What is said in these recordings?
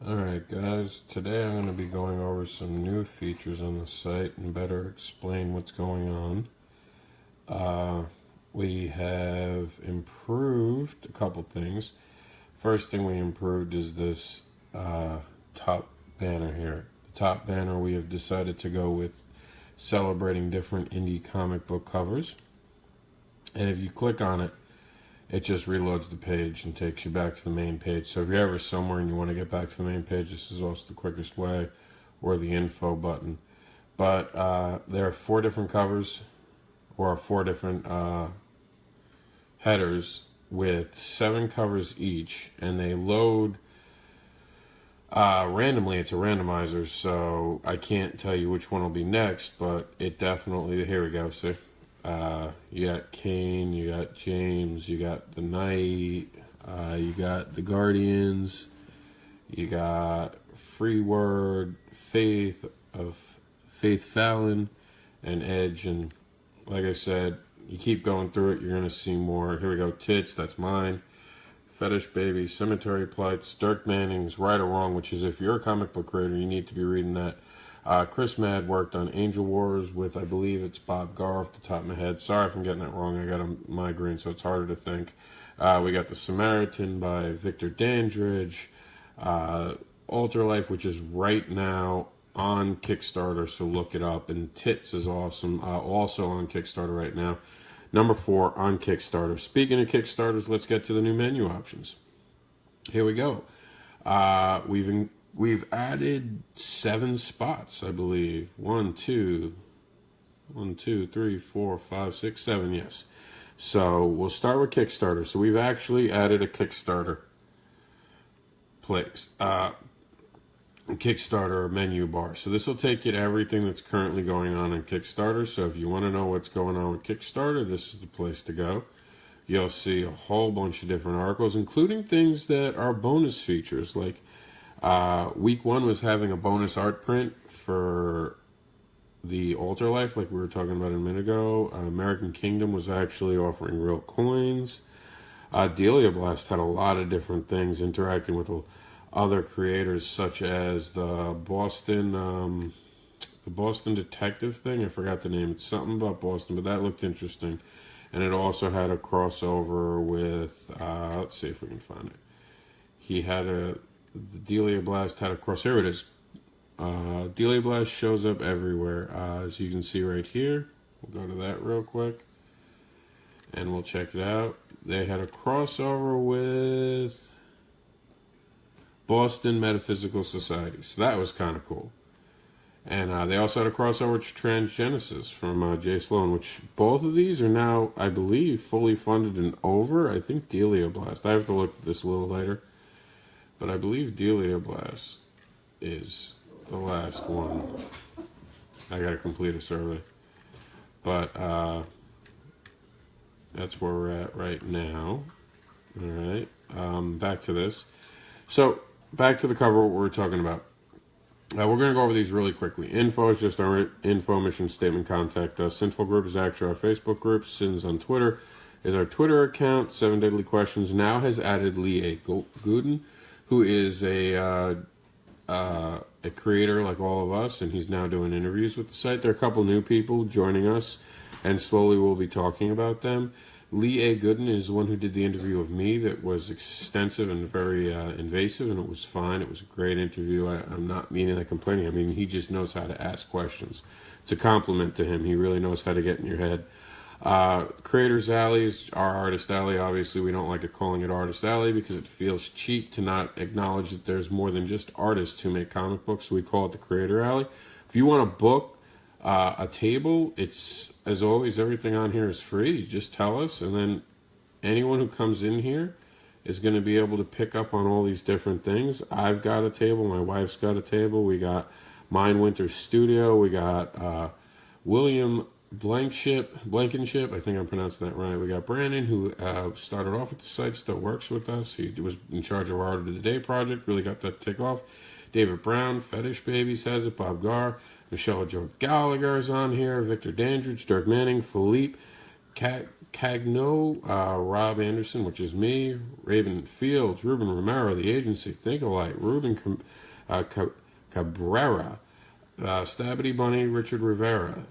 Alright guys, today I'm going to be going over some new features on the site and better explain what's going on. We have improved a couple things. First thing we improved is this top banner here. The top banner we have decided to go with celebrating different indie comic book covers. And if you click on it, it just reloads the page and takes you back to the main page. So if you're ever somewhere and you want to get back to the main page, this is also the quickest way, or the info button. But there are 4 different covers, or 4 different headers with 7 covers each, and they load randomly. It's a randomizer, so I can't tell you which one will be next, but it definitely, here we go, see? You got Kane, you got James, you got the Knight, you got the Guardians, you got Free Word, Faith Fallon, and Edge. And like I said, you keep going through it, you're going to see more. Here we go, Tits, that's mine. Fetish Baby, Cemetery Plights, Dirk Manning's Right or Wrong, which is, if you're a comic book creator, you need to be reading that. Chris Mad worked on Angel Wars with, I believe it's Bob Garr off the top of my head. Sorry if I'm getting that wrong. I got a migraine, so it's harder to think. We got The Samaritan by Victor Dandridge. Alter Life, which is right now on Kickstarter, so look it up. And Tits is awesome, also on Kickstarter right now. Number 4 on Kickstarter. Speaking of Kickstarters, let's get to the new menu options. Here we go. We've added 7 spots, I believe. 1, 2, 3, 4, 5, 6, 7, yes. So we'll start with Kickstarter. So we've actually added a Kickstarter place, Kickstarter menu bar. So this will take you to everything that's currently going on in Kickstarter. So if you want to know what's going on with Kickstarter, this is the place to go. You'll see a whole bunch of different articles, including things that are bonus features, like week 1 was having a bonus art print for the Alter Life, like we were talking about a minute ago. American Kingdom was actually offering real coins. Delia Blast had a lot of different things interacting with other creators, such as the Boston Detective thing. I forgot the name. It's something about Boston, but that looked interesting. And it also had a crossover with, let's see if we can find it. The Delia Blast had a cross. Here it is. Delia Blast shows up everywhere. As you can see right here. We'll go to that real quick. And we'll check it out. They had a crossover with Boston Metaphysical Society. So that was kind of cool. And they also had a crossover with Transgenesis from Jay Sloan, which both of these are now, I believe, fully funded and over. I think Delia Blast. I have to look at this a little later. But I believe Delia Blast is the last one. I got to complete a survey. But that's where we're at right now. All right. Back to this. So, back to the cover, what we're talking about. We're going to go over these really quickly. Info is just our info, mission statement, contact us. Sinful Group is actually our Facebook group. Sins on Twitter is our Twitter account. 7 Deadly Questions now has added Lee A. Gooden, who is a creator like all of us, and he's now doing interviews with the site. There are a couple new people joining us, and slowly we'll be talking about them. Lee A. Gooden is the one who did the interview of me that was extensive and very invasive, and it was fine. It was a great interview. I'm not meaning that complaining. I mean, he just knows how to ask questions. It's a compliment to him. He really knows how to get in your head. Creators Alley is our Artist Alley. Obviously, we don't like it calling it Artist Alley because it feels cheap to not acknowledge that there's more than just artists who make comic books, so we call it the Creator Alley. If you want to book a table, it's, as always, everything on here is free. You just tell us, and then anyone who comes in here is going to be able to pick up on all these different things. I've got a table. My wife's got a table. We got Mindwinter Studio. We got William Blankenship. I think I'm pronouncing that right. We got Brandon, who started off at the site, still works with us. He was in charge of our Art of the Day project. Really got that to take off. David Brown, Fetish Babies has it. Bob Garr. Michelle Joe Gallagher's on here. Victor Dandridge, Dirk Manning, Philippe, Cagno, Rob Anderson, which is me, Raven Fields, Ruben Romero, The Agency, Thinkalite, Ruben Cabrera, Stabity Bunny, Richard Rivera.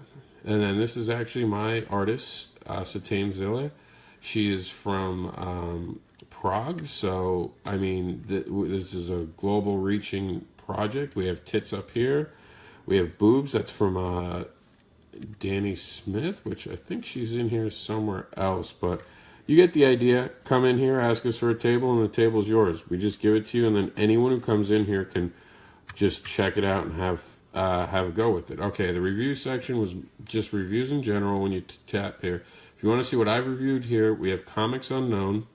And then this is actually my artist, Satane Zille. She is from Prague, so I mean, this is a global reaching project. We have Tits up here. We have Boobs, that's from Danny Smith, which I think she's in here somewhere else, but you get the idea. Come in here, ask us for a table, and the table's yours. We just give it to you, and then anyone who comes in here can just check it out and have a go with it. Okay, the review section was just reviews in general when you tap here. If you want to see what I've reviewed here, we have Comics Unknown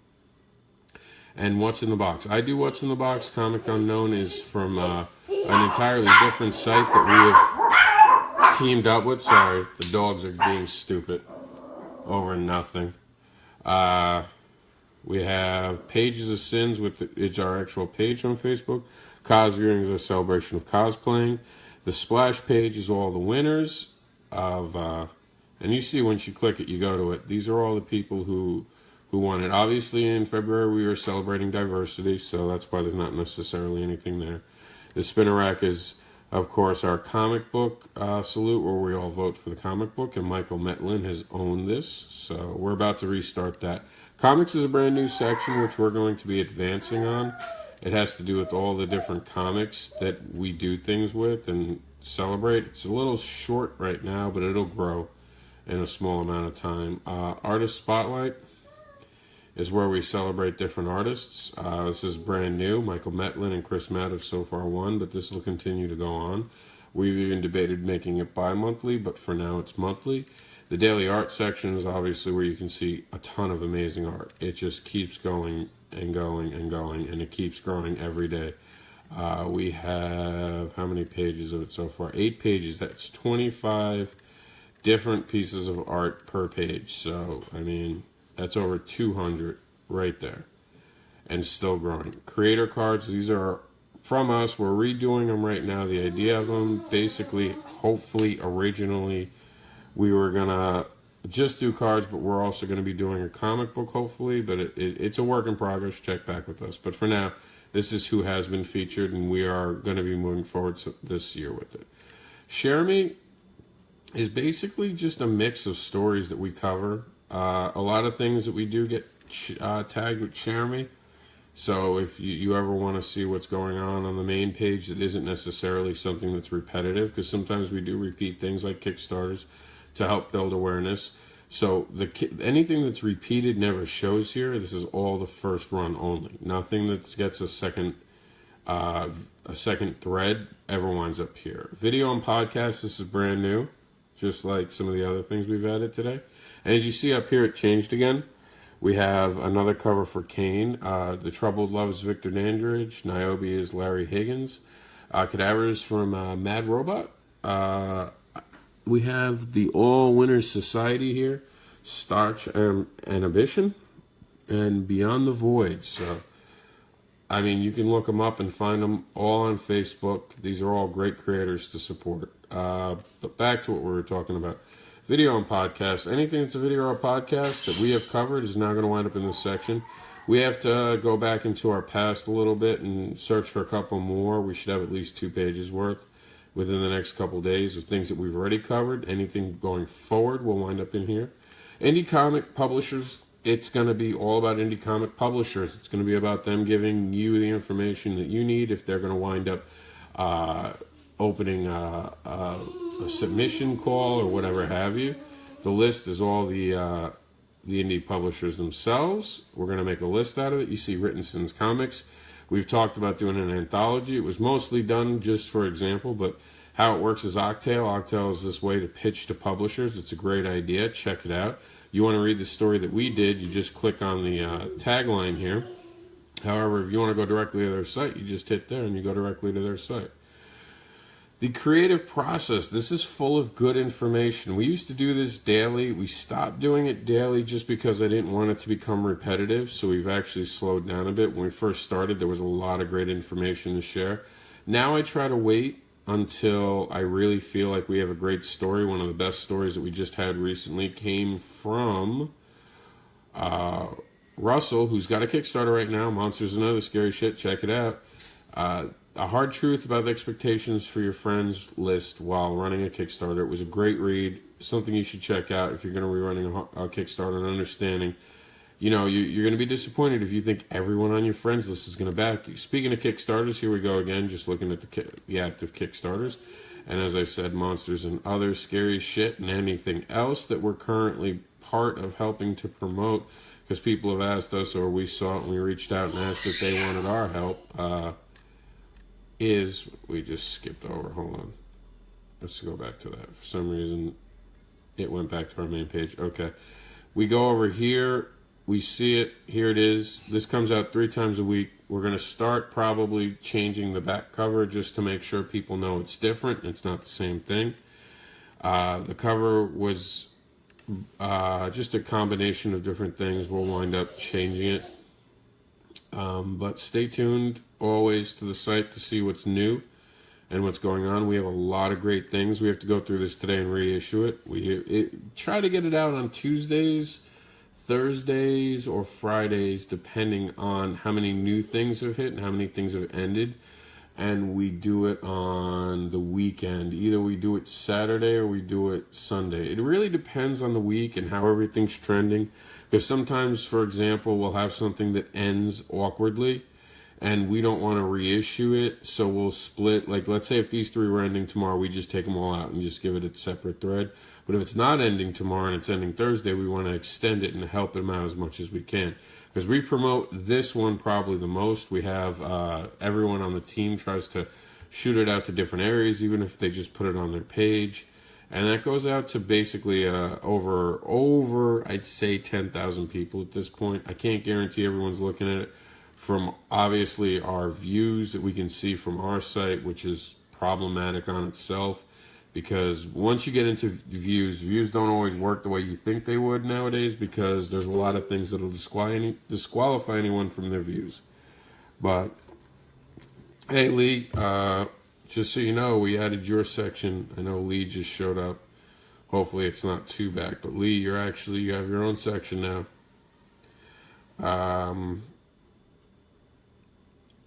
and What's in the Box. I do What's in the Box. Comic Unknown is from an entirely different site that we have teamed up with. Sorry, the dogs are being stupid over nothing. We have Pages of Sins, it's our actual page on Facebook. Cos Viewing is a celebration of cosplaying. The splash page is all the winners of, and you see once you click it, you go to it. These are all the people who won it. Obviously, in February, we were celebrating diversity, so that's why there's not necessarily anything there. The spinner rack is, of course, our comic book salute, where we all vote for the comic book, and Michael Metlin has owned this, so we're about to restart that. Comics is a brand new section, which we're going to be advancing on. It has to do with all the different comics that we do things with and celebrate. It's a little short right now, but it'll grow in a small amount of time. Artist Spotlight is where we celebrate different artists. This is brand new. Michael Metlin and Chris Matt have so far won, but this will continue to go on. We've even debated making it bi-monthly, but for now it's monthly. The daily art section is obviously where you can see a ton of amazing art. It just keeps going and going and going, and it keeps growing every day. We have, how many pages of it so far? 8 pages. That's 25 different pieces of art per page. So, I mean, that's over 200 right there, and still growing. Creator cards, these are from us. We're redoing them right now. The idea of them, basically, hopefully, originally, we were going to just do cards, but we're also going to be doing a comic book, hopefully, but it's a work in progress. Check back with us. But for now, this is who has been featured, and we are going to be moving forward this year with it. Share Me is basically just a mix of stories that we cover. A lot of things that we do get tagged with Share Me. So if you ever want to see what's going on the main page that isn't necessarily something that's repetitive, because sometimes we do repeat things like Kickstarters to help build awareness. So anything that's repeated never shows here. This is all the first run only. Nothing that gets a second thread ever winds up here. Video and podcast, this is brand new, just like some of the other things we've added today. And as you see up here, it changed again. We have another cover for Kane. The Troubled Loves Victor Dandridge. Niobe is Larry Higgins. Cadavers from Mad Robot. We have the All Winners Society here, Starch and Ambition, and Beyond the Void. So, I mean, you can look them up and find them all on Facebook. These are all great creators to support. But back to what we were talking about. Video and podcast. Anything that's a video or a podcast that we have covered is now going to wind up in this section. We have to go back into our past a little bit and search for a couple more. We should have at least 2 pages worth within the next couple days of things that we've already covered. Anything going forward will wind up in here. Indie comic publishers, it's going to be all about indie comic publishers. It's going to be about them giving you the information that you need if they're going to wind up opening a submission call or whatever have you. The list is all the indie publishers themselves. We're going to make a list out of it. You see Written Sins Comics. We've talked about doing an anthology. It was mostly done just for example, but how it works is Octale. Octale is this way to pitch to publishers. It's a great idea. Check it out. You want to read the story that we did, you just click on the tagline here. However, if you want to go directly to their site, you just hit there and you go directly to their site. The creative process, this is full of good information. We used to do this daily. We stopped doing it daily just because I didn't want it to become repetitive, so we've actually slowed down a bit. When we first started, there was a lot of great information to share. Now I try to wait until I really feel like we have a great story. One of the best stories that we just had recently came from Russell, who's got a Kickstarter right now, Monsters and Other Scary Shit, check it out. A Hard Truth About the Expectations for Your Friends list while running a Kickstarter. It was a great read, something you should check out if you're going to be running a Kickstarter and understanding. You know, you're going to be disappointed if you think everyone on your friends list is going to back you. Speaking of Kickstarters, here we go again, just looking at the active Kickstarters. And as I said, Monsters and Other Scary Shit and anything else that we're currently part of helping to promote, because people have asked us, or we saw it and we reached out and asked if they wanted our help, we just skipped over. Hold on. Let's go back to that. For some reason, it went back to our main page. Okay. We go over here. We see it. Here it is. This comes out 3 times a week. We're going to start probably changing the back cover just to make sure people know it's different. It's not the same thing. The cover was just a combination of different things. We'll wind up changing it. But stay tuned always to the site to see what's new and what's going on. We have a lot of great things. We have to go through this today and reissue it. We try to get it out on Tuesdays, Thursdays, or Fridays, depending on how many new things have hit and how many things have ended. And we do it on the weekend. Either we do it Saturday or we do it Sunday. It really depends on the week and how everything's trending. Because sometimes, for example, we'll have something that ends awkwardly and we don't want to reissue it. So we'll split, like let's say if these 3 were ending tomorrow, we just take them all out and just give it a separate thread. But if it's not ending tomorrow and it's ending Thursday, we want to extend it and help them out as much as we can. Because we promote this one probably the most. We have everyone on the team tries to shoot it out to different areas, even if they just put it on their page. And that goes out to basically over I'd say 10,000 people at this point. I can't guarantee everyone's looking at it from obviously our views that we can see from our site, which is problematic on itself. Because once you get into views don't always work the way you think they would nowadays, because there's a lot of things that will disqualify anyone from their views. But, hey, Lee, just so you know, we added your section. I know Lee just showed up. Hopefully it's not too back. But, Lee, you have your own section now.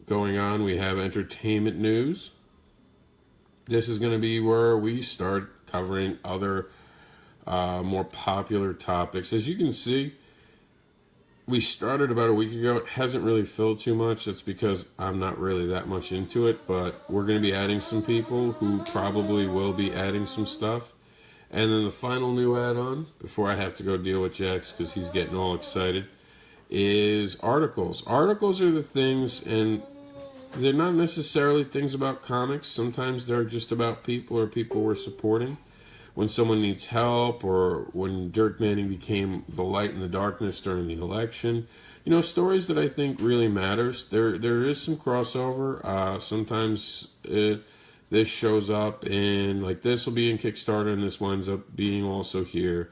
Going on, we have entertainment news. This is going to be where we start covering other more popular topics. As you can see, we started about a week ago. It hasn't really filled too much. That's because I'm not really that much into it. But we're going to be adding some people who probably will be adding some stuff. And then the final new add-on, before I have to go deal with Jax because he's getting all excited, is articles. Articles are the things, and they're not necessarily things about comics. Sometimes they're just about people or people we're supporting. When someone needs help, or when Dirk Manning became the light in the darkness during the election. You know, stories that I think really matters. There is some crossover. Sometimes this shows up in, like this will be in Kickstarter and this winds up being also here.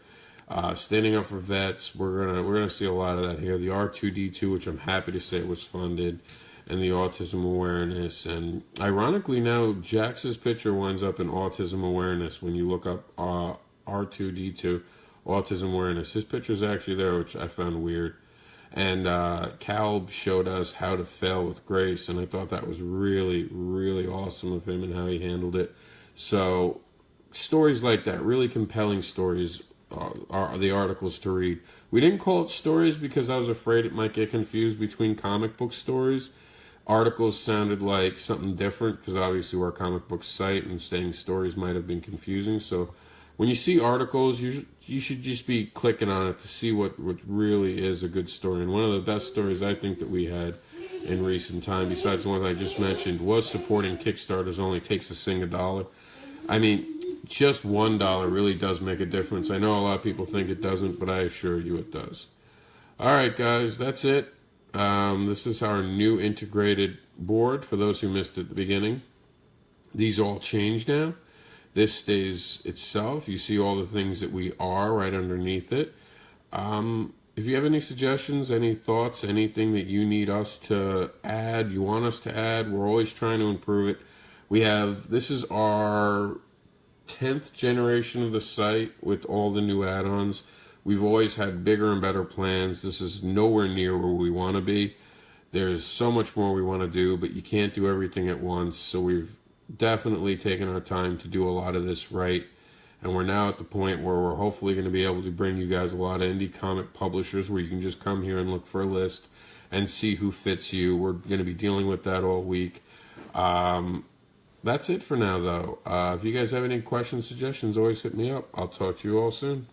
Standing Up for Vets, we're gonna see a lot of that here. The R2D2, which I'm happy to say was funded, and the autism awareness. And ironically now, Jax's picture winds up in autism awareness. When you look up R2D2, autism awareness, his picture's actually there, which I found weird. And Cal showed us how to fail with grace, and I thought that was really, really awesome of him and how he handled it. So stories like that, really compelling stories, are the articles to read. We didn't call it stories because I was afraid it might get confused between comic book stories. Articles sounded like something different because obviously we're a comic book site, and saying stories might have been confusing. So when you see articles, you should just be clicking on it to see what really is a good story. And one of the best stories I think that we had in recent time, besides the one I just mentioned, was supporting Kickstarters only takes a single $1. I mean, just $1 really does make a difference. I know a lot of people think it doesn't, but I assure you it does. All right, guys, that's it. This is our new integrated board for those who missed it at the beginning. These all change now. This stays itself. You see all the things that we are right underneath it. If you have any suggestions, any thoughts, anything that you need us to add, you want us to add, we're always trying to improve it. This is our 10th generation of the site with all the new add-ons. We've always had bigger and better plans. This is nowhere near where we want to be. There's so much more we want to do, but you can't do everything at once. So we've definitely taken our time to do a lot of this right. And we're now at the point where we're hopefully going to be able to bring you guys a lot of indie comic publishers where you can just come here and look for a list and see who fits you. We're going to be dealing with that all week. That's it for now, though. If you guys have any questions, suggestions, always hit me up. I'll talk to you all soon.